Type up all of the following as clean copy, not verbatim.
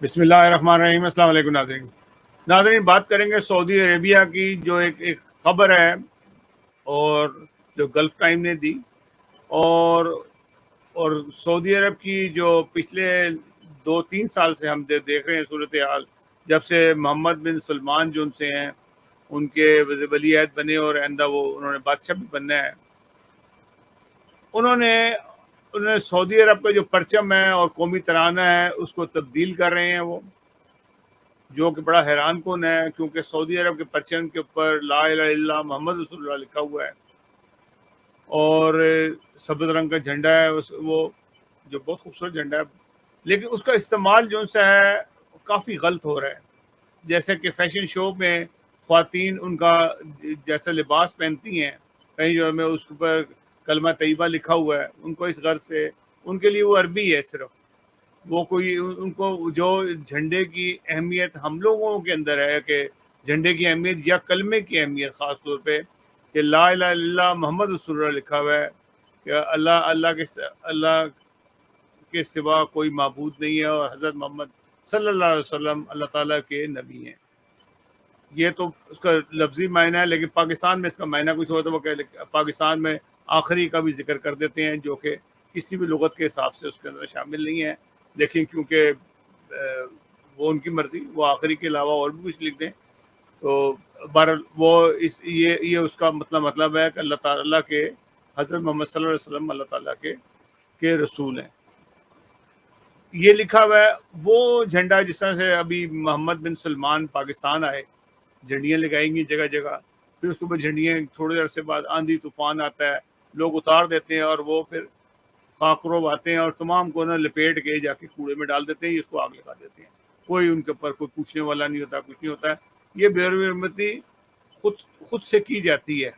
بسم اللہ الرحمن الرحیم۔ السلام علیکم ناظرین، بات کریں گے سعودی عربیہ کی، جو ایک خبر ہے اور جو گلف ٹائم نے دی، اور سعودی عرب کی جو پچھلے 2-3 سال سے ہم دیکھ رہے ہیں صورتحال، جب سے محمد بن سلمان جو ان سے ہیں، ان کے ولی عہد بنے اور آئندہ انہوں نے بادشاہ بھی بننا ہے، انہوں نے سعودی عرب کا جو پرچم ہے اور قومی ترانہ ہے اس کو تبدیل کر رہے ہیں وہ، جو کہ بڑا حیران کن ہے، کیونکہ سعودی عرب کے پرچم کے اوپر لا الہ الا اللہ محمد رسول اللہ لکھا ہوا ہے، اور سبز رنگ کا جھنڈا ہے وہ جو بہت خوبصورت جھنڈا ہے، لیکن اس کا استعمال جو سا ہے کافی غلط ہو رہا ہے۔ جیسے کہ فیشن شو میں خواتین ان کا جیسا لباس پہنتی ہیں، کہیں جو میں اس پر کلمہ طیبہ لکھا ہوا ہے، ان کو اس غرض سے، ان کے لیے وہ عربی ہے صرف، وہ کوئی ان کو جو جھنڈے کی اہمیت ہم لوگوں کے اندر ہے کہ جھنڈے کی اہمیت یا کلمے کی اہمیت، خاص طور پہ کہ لا الہ الا اللہ محمد رسول اللہ لکھا ہوا ہے، کہ اللہ کے سوا کوئی معبود نہیں ہے، اور حضرت محمد صلی اللہ علیہ وسلم اللہ تعالیٰ کے نبی ہیں۔ یہ تو اس کا لفظی معنی ہے، لیکن پاکستان میں اس کا معنی کچھ ہوتا ہے، وہ پاکستان میں آخری کا بھی ذکر کر دیتے ہیں، جو کہ کسی بھی لغت کے حساب سے اس کے اندر شامل نہیں ہے، لیکن کیونکہ وہ ان کی مرضی، وہ آخری کے علاوہ اور بھی کچھ لکھ دیں، تو بہرحال وہ یہ اس کا مطلب ہے کہ اللہ تعالیٰ کے حضرت محمد صلی اللہ علیہ وسلم اللہ تعالیٰ کے رسول ہیں، یہ لکھا ہوا ہے۔ وہ جھنڈا جس طرح سے ابھی محمد بن سلمان پاکستان آئے، جھنڈیاں لگائیں گی جگہ جگہ، پھر اس کے بعد جھنڈیاں تھوڑے عرصے بعد آندھی طوفان آتا ہے، لوگ اتار دیتے ہیں، اور وہ پھر خاکروب آتے ہیں اور تمام کو نہ لپیٹ کے جا کے کوڑے میں ڈال دیتے ہیں، اس کو آگ لگا دیتے ہیں، کوئی ان کے اوپر کوئی پوچھنے والا نہیں ہوتا، کچھ نہیں ہوتا ہے۔ یہ بے حرمتی خود سے کی جاتی ہے۔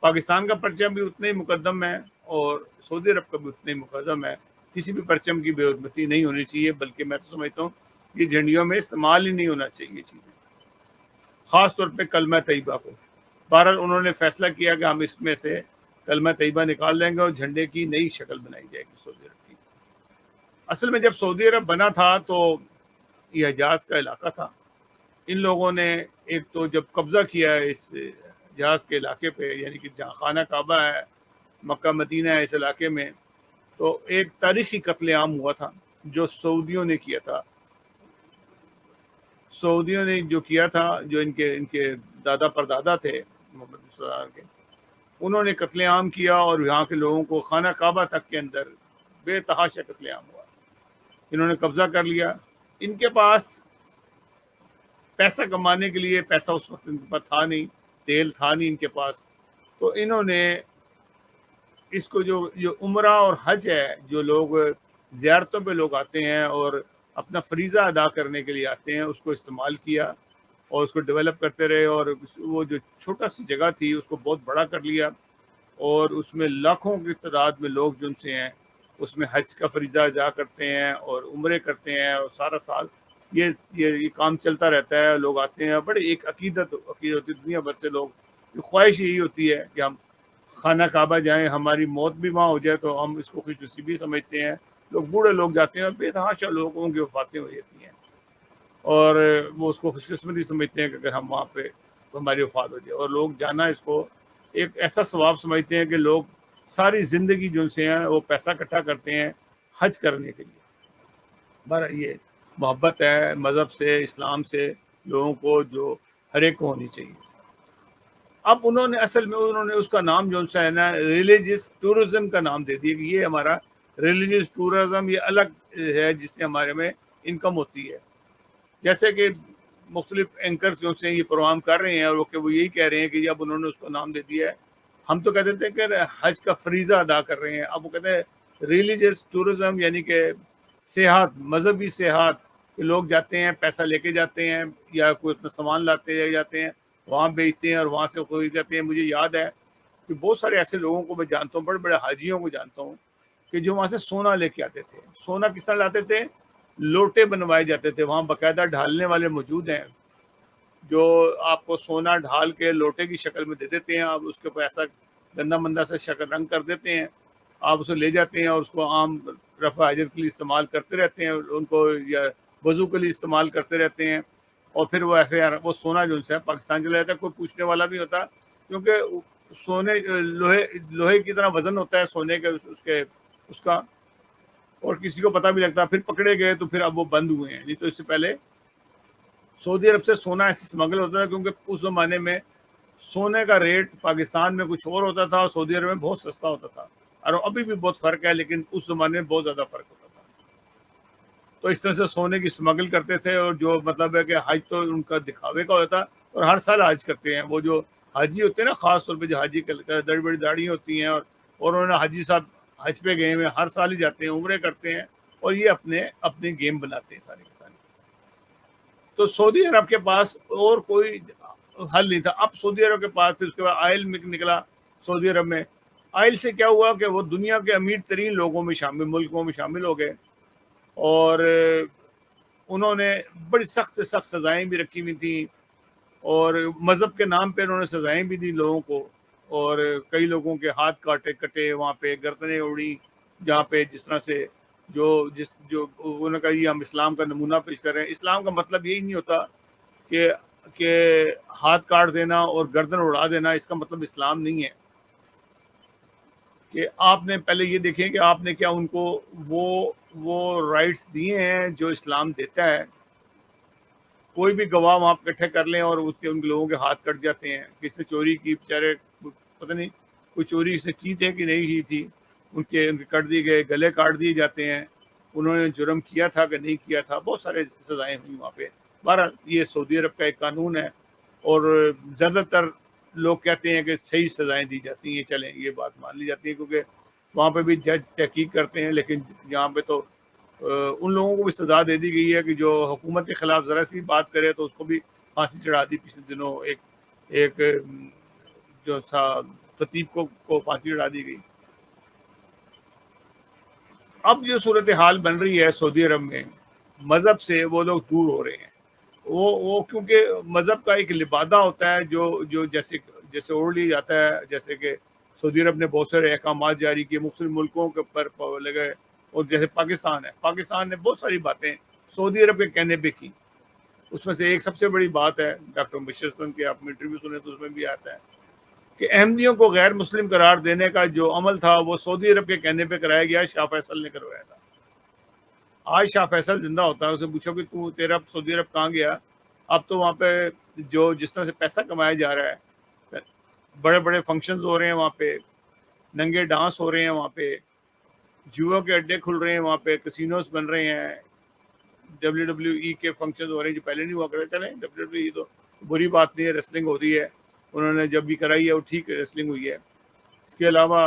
پاکستان کا پرچم بھی اتنا ہی مقدم ہے اور سعودی عرب کا بھی اتنا ہی مقدم ہے، کسی بھی پرچم کی بے حرمتی نہیں ہونی چاہیے، بلکہ میں تو سمجھتا ہوں یہ جھنڈیوں میں استعمال ہی نہیں ہونا چاہیے یہ چیزیں، خاص طور پہ کلمہ طیبہ کو۔ بہرحال انہوں نے فیصلہ کیا کہ ہم اس میں سے کلمہ طیبہ نکال دیں گے اور جھنڈے کی نئی شکل بنائی جائے گی سعودی عرب کی۔ اصل میں جب سعودی عرب بنا تھا تو یہ حجاز کا علاقہ تھا، ان لوگوں نے ایک تو جب قبضہ کیا ہے اس حجاز کے علاقے پہ، یعنی کہ جہاں خانہ کعبہ ہے، مکہ مدینہ ہے، اس علاقے میں، تو ایک تاریخی قتل عام ہوا تھا جو سعودیوں نے کیا تھا۔ سعودیوں نے جو کیا تھا، جو ان کے دادا پردادا تھے محمد بن سلمان کے، انہوں نے قتل عام کیا، اور یہاں کے لوگوں کو خانہ کعبہ تک کے اندر بے تحاشا قتل عام ہوا، انہوں نے قبضہ کر لیا۔ ان کے پاس پیسہ کمانے کے لیے پیسہ اس وقت ان کے پاس تھا نہیں، تیل تھا نہیں ان کے پاس، تو انہوں نے اس کو جو عمرہ اور حج ہے، جو لوگ زیارتوں پہ لوگ آتے ہیں اور اپنا فریضہ ادا کرنے کے لیے آتے ہیں، اس کو استعمال کیا اور اس کو ڈیولپ کرتے رہے، اور وہ جو چھوٹا سی جگہ تھی اس کو بہت بڑا کر لیا، اور اس میں لاکھوں کی تعداد میں لوگ جن سے ہیں اس میں حج کا فریضہ ادا کرتے ہیں اور عمرے کرتے ہیں، اور سارا سال یہ کام چلتا رہتا ہے، لوگ آتے ہیں، بڑی ایک عقیدت ہوتی ہے، دنیا بھر سے لوگ کی خواہش یہی ہوتی ہے کہ ہم خانہ کعبہ جائیں، ہماری موت بھی وہاں ہو جائے تو ہم اس کو خوش نصیبی سمجھتے ہیں۔ لوگ بوڑھے لوگ جاتے ہیں اور بے تحاشا لوگوں کی وفاتیں ہو جاتی ہیں، اور وہ اس کو خوش قسمتی سمجھتے ہیں کہ اگر ہم وہاں پہ ہماری وفات ہو جائے، اور لوگ جانا اس کو ایک ایسا ثواب سمجھتے ہیں کہ لوگ ساری زندگی جو سے ہیں وہ پیسہ اکٹھا کرتے ہیں حج کرنے کے لیے۔ بہرحال یہ محبت ہے مذہب سے، اسلام سے لوگوں کو، جو ہر ایک کو ہونی چاہیے۔ اب اصل میں انہوں نے اس کا نام جو ہے نا ریلیجس ٹورزم کا نام دے دیا، کہ یہ ہمارا ریلیجس ٹورزم، یہ الگ ہے جس سے ہمارے میں انکم ہوتی ہے۔ جیسے کہ مختلف اینکرز جو سے یہ پروگرام کر رہے ہیں، اور وہ یہی کہہ رہے ہیں کہ اب انہوں نے اس کو نام دے دیا ہے، ہم تو کہتے تھے کہ حج کا فریضہ ادا کر رہے ہیں، اب وہ کہتے ہیں ریلیجس ٹورزم، یعنی کہ سیاحت، مذہبی سیاحت، کہ لوگ جاتے ہیں، پیسہ لے کے جاتے ہیں، یا کوئی اپنا سامان لاتے جاتے ہیں، وہاں بیچتے ہیں اور وہاں سے خرید جاتے ہیں۔ مجھے یاد ہے کہ بہت سارے ایسے لوگوں کو میں جانتا ہوں، بڑے بڑے حاجیوں کو جانتا ہوں، کہ جو وہاں سے سونا لے کے آتے تھے۔ سونا کس طرح لاتے تھے؟ لوٹے بنوائے جاتے تھے، وہاں باقاعدہ ڈھالنے والے موجود ہیں جو آپ کو سونا ڈھال کے لوٹے کی شکل میں دے دیتے ہیں، آپ اس کے اوپر ایسا گندا مندا سے شکل رنگ کر دیتے ہیں، آپ اسے لے جاتے ہیں اور اس کو عام رفع حاجت کے لیے استعمال کرتے رہتے ہیں، ان کو یا وضو کے لیے استعمال کرتے رہتے ہیں، اور پھر وہ ایسے یار وہ سونا جو ان سے پاکستان چلا جاتا ہے، کوئی پوچھنے والا نہیں ہوتا، کیونکہ سونے لوہے کی طرح وزن ہوتا ہے سونے کے اس کا، اور کسی کو پتہ بھی لگتا، پھر پکڑے گئے تو پھر اب وہ بند ہوئے ہیں، نہیں تو اس سے پہلے سعودی عرب سے سونا ایسے اسمگل ہوتا تھا، کیونکہ اس زمانے میں سونے کا ریٹ پاکستان میں کچھ اور ہوتا تھا اور سعودی عرب میں بہت سستا ہوتا تھا، اور ابھی بھی بہت فرق ہے، لیکن اس زمانے میں بہت زیادہ فرق ہوتا تھا. تو اس طرح سے سونے کی اسمگل کرتے تھے، اور جو مطلب ہے کہ حج تو ان کا دکھاوے کا ہوتا، اور ہر سال حج کرتے ہیں. وہ جو حاجی ہوتے ہیں نا، خاص طور پہ جو حاجی بڑی بڑی داڑیاں ہوتی ہیں، اور انہوں نے حاجی صاحب حج پہ گئے ہوئے ہر سال ہی جاتے ہیں، عمرے کرتے ہیں، اور یہ اپنے گیم بناتے ہیں سارے کے سارے. تو سعودی عرب کے پاس اور کوئی حل نہیں تھا. اب سعودی عرب کے پاس پھر اس کے بعد آئل نکلا سعودی عرب میں. آئل سے کیا ہوا کہ وہ دنیا کے امیر ترین لوگوں میں ملکوں میں شامل ہو گئے، اور انہوں نے بڑی سخت سے سخت سزائیں بھی رکھی ہوئی تھیں، اور مذہب کے نام پہ انہوں نے سزائیں بھی دی لوگوں کو، اور کئی لوگوں کے ہاتھ کٹے وہاں پہ، گردنیں اڑی، جہاں پہ جس طرح سے جو انہوں نے کہا یہ ہم اسلام کا نمونہ پیش کر رہے ہیں. اسلام کا مطلب یہی نہیں ہوتا کہ ہاتھ کاٹ دینا اور گردن اڑا دینا، اس کا مطلب اسلام نہیں ہے. کہ آپ نے پہلے یہ دیکھیں کہ آپ نے کیا ان کو وہ رائٹس دیے ہیں جو اسلام دیتا ہے. کوئی بھی گواہ وہاں اکٹھے کر لیں اور ان لوگوں کے ہاتھ کٹ جاتے ہیں. کسی نے چوری کی، بیچارے پتہ نہیں کوئی چوری اس نے کی تھی کہ نہیں کی تھی، ان کے کٹ دیے گئے، گلے کاٹ دیے جاتے ہیں. انہوں نے جرم کیا تھا کہ نہیں کیا تھا، بہت سارے سزائیں ہوئی وہاں پہ. بہرحال یہ سعودی عرب کا ایک قانون ہے، اور زیادہ تر لوگ کہتے ہیں کہ صحیح سزائیں دی جاتی ہیں. چلیں یہ بات مان لی جاتی ہے، کیونکہ وہاں پہ بھی جج تحقیق کرتے ہیں. لیکن یہاں پہ تو ان لوگوں کو بھی سزا دے دی گئی ہے کہ جو حکومت کے خلاف ذرا سی بات کرے تو اس کو بھی پھانسی چڑھا دی. پچھلے دنوں ایک جو تھا خطیب کو پھانسی چڑھا دی گئی. اب جو صورتحال بن رہی ہے سعودی عرب میں، مذہب سے وہ لوگ دور ہو رہے ہیں. وہ کیونکہ مذہب کا ایک لبادہ ہوتا ہے جو جیسے اوڑھ لیا جاتا ہے. جیسے کہ سعودی عرب نے بہت سارے احکامات جاری کیے مختلف ملکوں کے پر لگے، اور جیسے پاکستان نے بہت ساری باتیں سعودی عرب کے کہنے پہ کی. اس میں سے ایک سب سے بڑی بات ہے، ڈاکٹر مبشر حسن کے آپ نے انٹرویو سنے تو اس میں بھی آتا ہے کہ احمدیوں کو غیر مسلم قرار دینے کا جو عمل تھا وہ سعودی عرب کے کہنے پہ کرایا گیا. شاہ فیصل نے کروایا تھا. آج شاہ فیصل زندہ ہوتا ہے، اسے پوچھو کہ تیرا سعودی عرب کہاں گیا؟ اب تو وہاں پہ جس طرح سے پیسہ کمایا جا رہا ہے، بڑے بڑے فنکشنز ہو رہے ہیں وہاں پہ، ننگے ڈانس ہو رہے ہیں وہاں پہ، جوؤں کے اڈے کھل رہے ہیں وہاں پہ، کسینوز بن رہے ہیں، WWE کے فنکشنز ہو رہے ہیں جو پہلے نہیں ہوا کرتے. چلیں WWE تو بری بات نہیں ہے، ریسلنگ ہو رہی ہے، انہوں نے جب بھی کرائی ہے وہ ٹھیک ریسلنگ ہوئی ہے. اس کے علاوہ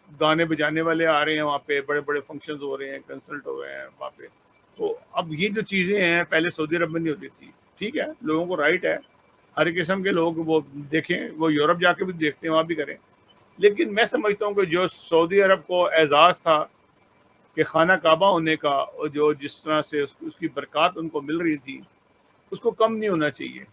گانے بجانے والے آ رہے ہیں وہاں پہ، بڑے بڑے فنکشنز ہو رہے ہیں، کنسرٹ ہو رہے ہیں وہاں پہ. تو اب یہ جو چیزیں ہیں پہلے سعودی عرب میں نہیں ہوتی تھی. ٹھیک ہے، لوگوں کو رائٹ ہے، ہر قسم کے لوگ وہ دیکھیں، وہ یورپ جا کے بھی دیکھتے ہیں، وہاں بھی کریں. لیکن میں سمجھتا ہوں کہ جو سعودی عرب کو اعزاز تھا کہ خانہ کعبہ ہونے کا، اور جس طرح سے اس کی برکات ان کو مل رہی تھی، اس کو کم نہیں ہونا چاہیے.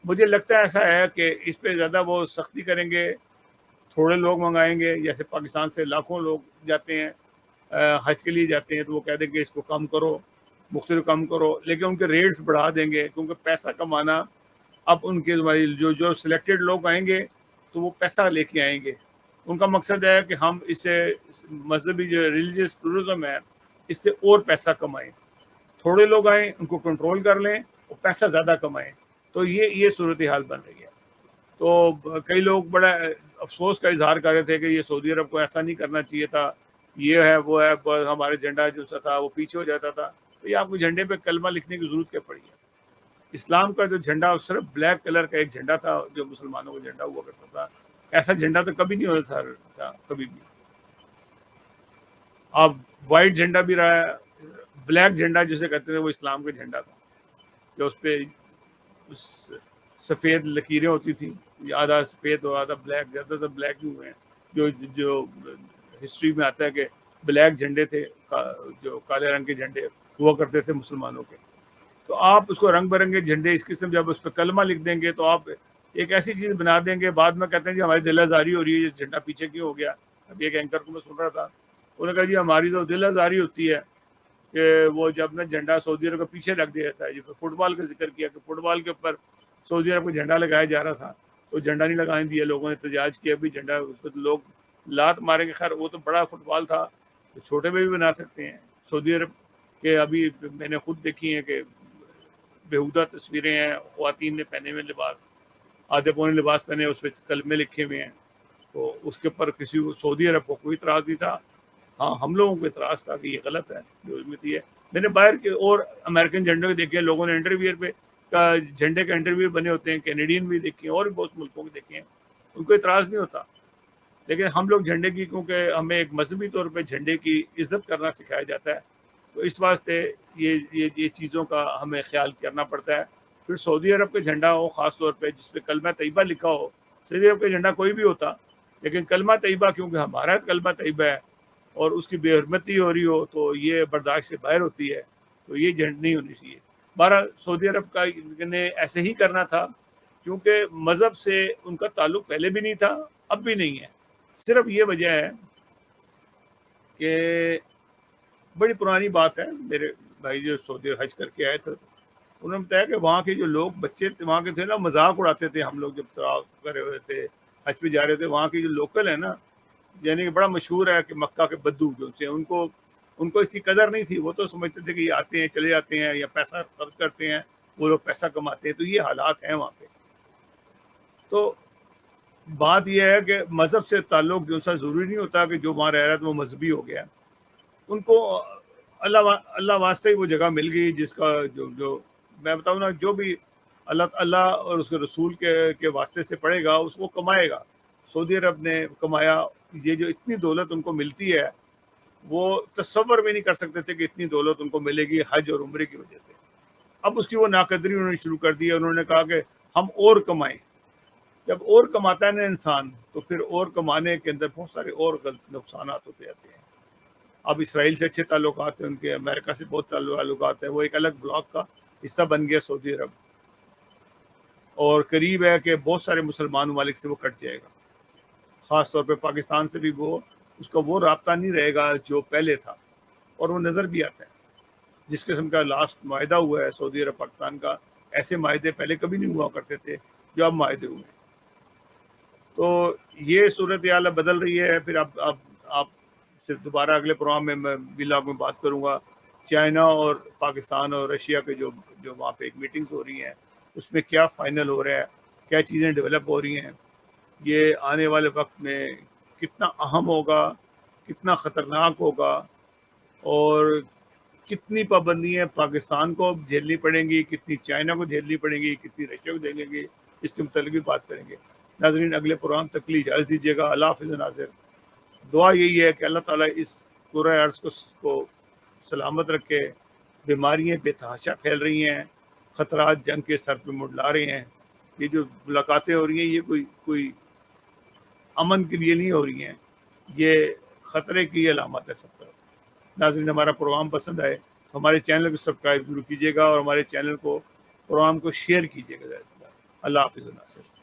مجھے لگتا ہے ایسا ہے کہ اس پہ زیادہ وہ سختی کریں گے، تھوڑے لوگ منگائیں گے. جیسے پاکستان سے لاکھوں لوگ جاتے ہیں حج کے لیے جاتے ہیں، تو وہ کہہ دیں گے اس کو کم کرو، مختلف کم کرو، لیکن ان کے ریٹس بڑھا دیں گے. کیونکہ پیسہ کمانا اب ان کے جو سلیکٹڈ لوگ آئیں گے تو وہ پیسہ لے کے آئیں گے. ان کا مقصد ہے کہ ہم اس سے مذہبی جو ریلیجیس ٹورزم ہے اس سے اور پیسہ کمائیں. تھوڑے لوگ آئیں، ان کو کنٹرول کر لیں اور پیسہ زیادہ کمائیں. تو یہ صورتحال بن رہی ہے. تو کئی لوگ بڑا افسوس کا اظہار کر رہے تھے کہ یہ سعودی عرب کو ایسا نہیں کرنا چاہیے تھا، یہ ہے وہ ہے، ہمارے جھنڈا جو سا تھا وہ پیچھے ہو جاتا تھا. تو یہ آپ کو جھنڈے پہ کلمہ لکھنے کی ضرورت کیا پڑی ہے؟ اسلام کا جو جھنڈا صرف بلیک کلر کا ایک جھنڈا تھا جو مسلمانوں کا جھنڈا ہوا کرتا تھا. ایسا جھنڈا تو کبھی نہیں ہوتا تھا کبھی بھی. اب وائٹ جھنڈا بھی رہا ہے، بلیک جھنڈا جسے کہتے تھے وہ اسلام کا جھنڈا تھا، جو اس پہ سفید لکیریں ہوتی تھیں، آدھا سفید اور آدھا بلیک. زیادہ تر بلیک ہی ہوئے ہیں. جو ہسٹری میں آتا ہے کہ بلیک جھنڈے تھے، جو کالے رنگ کے جھنڈے ہوا کرتے تھے مسلمانوں کے. تو آپ اس کو رنگ برنگے جھنڈے اس قسم جب اس پہ کلمہ لکھ دیں گے تو آپ ایک ایسی چیز بنا دیں گے. بعد میں کہتے ہیں جی ہماری دل آزاری ہو رہی ہے، یہ جھنڈا پیچھے کیوں ہو گیا. ابھی ایک اینکر کو میں سن رہا تھا، انہوں نے کہا جی ہماری تو دل آزاری ہوتی ہے کہ وہ جب نا جھنڈا سعودی عرب کے پیچھے رکھ دیا جاتا ہے. جب فٹ بال کا ذکر کیا کہ فٹ بال کے اوپر سعودی عرب کا جھنڈا لگایا جا رہا تھا تو جھنڈا نہیں لگانے دیا, لوگوں نے احتجاج کیا بھی جھنڈا, اس پہ لوگ لات ماریں گے. خیر وہ تو بڑا فٹ بال تھا تو چھوٹے میں بھی بنا سکتے ہیں. سعودی عرب کے ابھی میں نے خود دیکھی ہیں کہ بیہودہ تصویریں ہیں, خواتین نے پہنے ہوئے لباس, آدھے پونے لباس پہنے, اس پہ کلمے لکھے ہوئے ہیں. تو اس کے اوپر کسی کو سعودی عرب کو کوئی اعتراض نہیں تھا. ہاں ہم لوگوں کو اعتراض تھا کہ یہ غلط ہے جو امتی ہے. میں نے باہر کے اور امریکن جھنڈے دیکھے ہیں, لوگوں نے انٹرویئر پہ کا جھنڈے کا انٹرویو بنے ہوتے ہیں, کینیڈین بھی دیکھے ہیں اور بھی بہت ملکوں کے دیکھے ہیں, ان کو اعتراض نہیں ہوتا. لیکن ہم لوگ جھنڈے کی, کیونکہ ہمیں ایک مذہبی طور پہ جھنڈے کی عزت کرنا سکھایا جاتا ہے, تو اس واسطے یہ چیزوں کا ہمیں خیال کرنا پڑتا ہے. پھر سعودی عرب کا جھنڈا ہو خاص طور پہ جس پہ کلمہ طیبہ لکھا ہو, سعودی عرب کا جھنڈا کوئی بھی ہوتا لیکن کلمہ طیبہ کیونکہ ہمارا کلمہ طیبہ ہے اور اس کی بے حرمتی ہو رہی ہو تو یہ برداشت سے باہر ہوتی ہے, تو یہ جھنڈ نہیں ہونی چاہیے. بہرحال سعودی عرب کا نے ایسے ہی کرنا تھا کیونکہ مذہب سے ان کا تعلق پہلے بھی نہیں تھا, اب بھی نہیں ہے. صرف یہ وجہ ہے کہ بڑی پرانی بات ہے, میرے بھائی جو سعودی حج کر کے آئے تھے انہوں نے بتایا کہ وہاں کے جو لوگ بچے وہاں کے تھے نا, مذاق اڑاتے تھے. ہم لوگ جب طواف کرے ہوئے تھے, حج پہ جا رہے تھے, وہاں کے جو لوکل ہیں نا, یعنی کہ بڑا مشہور ہے کہ مکہ کے بدو جو سے ان کو اس کی قدر نہیں تھی. وہ تو سمجھتے تھے کہ یہ آتے ہیں چلے جاتے ہیں یا پیسہ خرچ کرتے ہیں, وہ لوگ پیسہ کماتے ہیں. تو یہ حالات ہیں وہاں پہ. تو بات یہ ہے کہ مذہب سے تعلق جو سا ضروری نہیں ہوتا کہ جو وہاں رہ رہا ہے تو وہ مذہبی ہو گیا. ان کو اللہ واسطے ہی وہ جگہ مل گئی جس کا جو میں بتاؤں نا, جو بھی اللہ اور اس کے رسول کے واسطے سے پڑے گا اس کو کمائے گا. سعودی عرب نے کمایا. یہ جو اتنی دولت ان کو ملتی ہے وہ تصور بھی نہیں کر سکتے تھے کہ اتنی دولت ان کو ملے گی حج اور عمرے کی وجہ سے. اب اس کی وہ ناقدری انہوں نے شروع کر دی. انہوں نے کہا کہ ہم اور کمائیں. جب اور کماتا ہے نا انسان تو پھر اور کمانے کے اندر بہت سارے اور غلط نقصانات ہوتے جاتے ہیں. اب اسرائیل سے اچھے تعلقات ہیں ان کے, امریکہ سے بہت تعلقات ہیں, وہ ایک الگ بلاک کا حصہ بن گیا سعودی عرب, اور قریب ہے کہ بہت سارے مسلمان ممالک سے وہ کٹ جائے گا. خاص طور پہ پاکستان سے بھی وہ اس کا وہ رابطہ نہیں رہے گا جو پہلے تھا, اور وہ نظر بھی آتا ہے. جس قسم کا لاسٹ معاہدہ ہوا ہے سعودی عرب پاکستان کا, ایسے معاہدے پہلے کبھی نہیں ہوا کرتے تھے جو اب معاہدے ہوئے. تو یہ صورتحال بدل رہی ہے. پھر اب آپ سے دوبارہ اگلے پروگرام میں بلاگ میں بات کروں گا چائنا اور پاکستان اور رشیا کے جو وہاں پہ ایک میٹنگز ہو رہی ہیں اس میں کیا فائنل ہو رہا ہے, کیا چیزیں ڈیولپ ہو رہی ہیں, یہ آنے والے وقت میں کتنا اہم ہوگا, کتنا خطرناک ہوگا, اور کتنی پابندیاں پاکستان کو جھیلنی پڑیں گی, کتنی چائنا کو جھیلنی پڑیں گی, کتنی رشیا کو جھیلیں گی, اس کے متعلق بھی بات کریں گے. ناظرین اگلے پروگرام تک کے لیے اجازت دیجیے گا. اللہ حافظ ناظر. دعا یہی ہے کہ اللہ تعالیٰ اس پورے عرض کو سلامت رکھے. بیماریاں بے تحاشا پھیل رہی ہیں, خطرات جنگ کے سر پہ منڈلا رہے ہیں. یہ جو ملاقاتیں ہو رہی ہیں یہ کوئی امن کے لیے نہیں ہو رہی ہیں, یہ خطرے کی علامت ہے سب طرف. ناظرین ہمارا پروگرام پسند آئے تو ہمارے چینل کو سبسکرائب ضرور کیجیے گا اور ہمارے چینل کو پروگرام کو شیئر کیجیے گا. اللہ حافظ ناصر.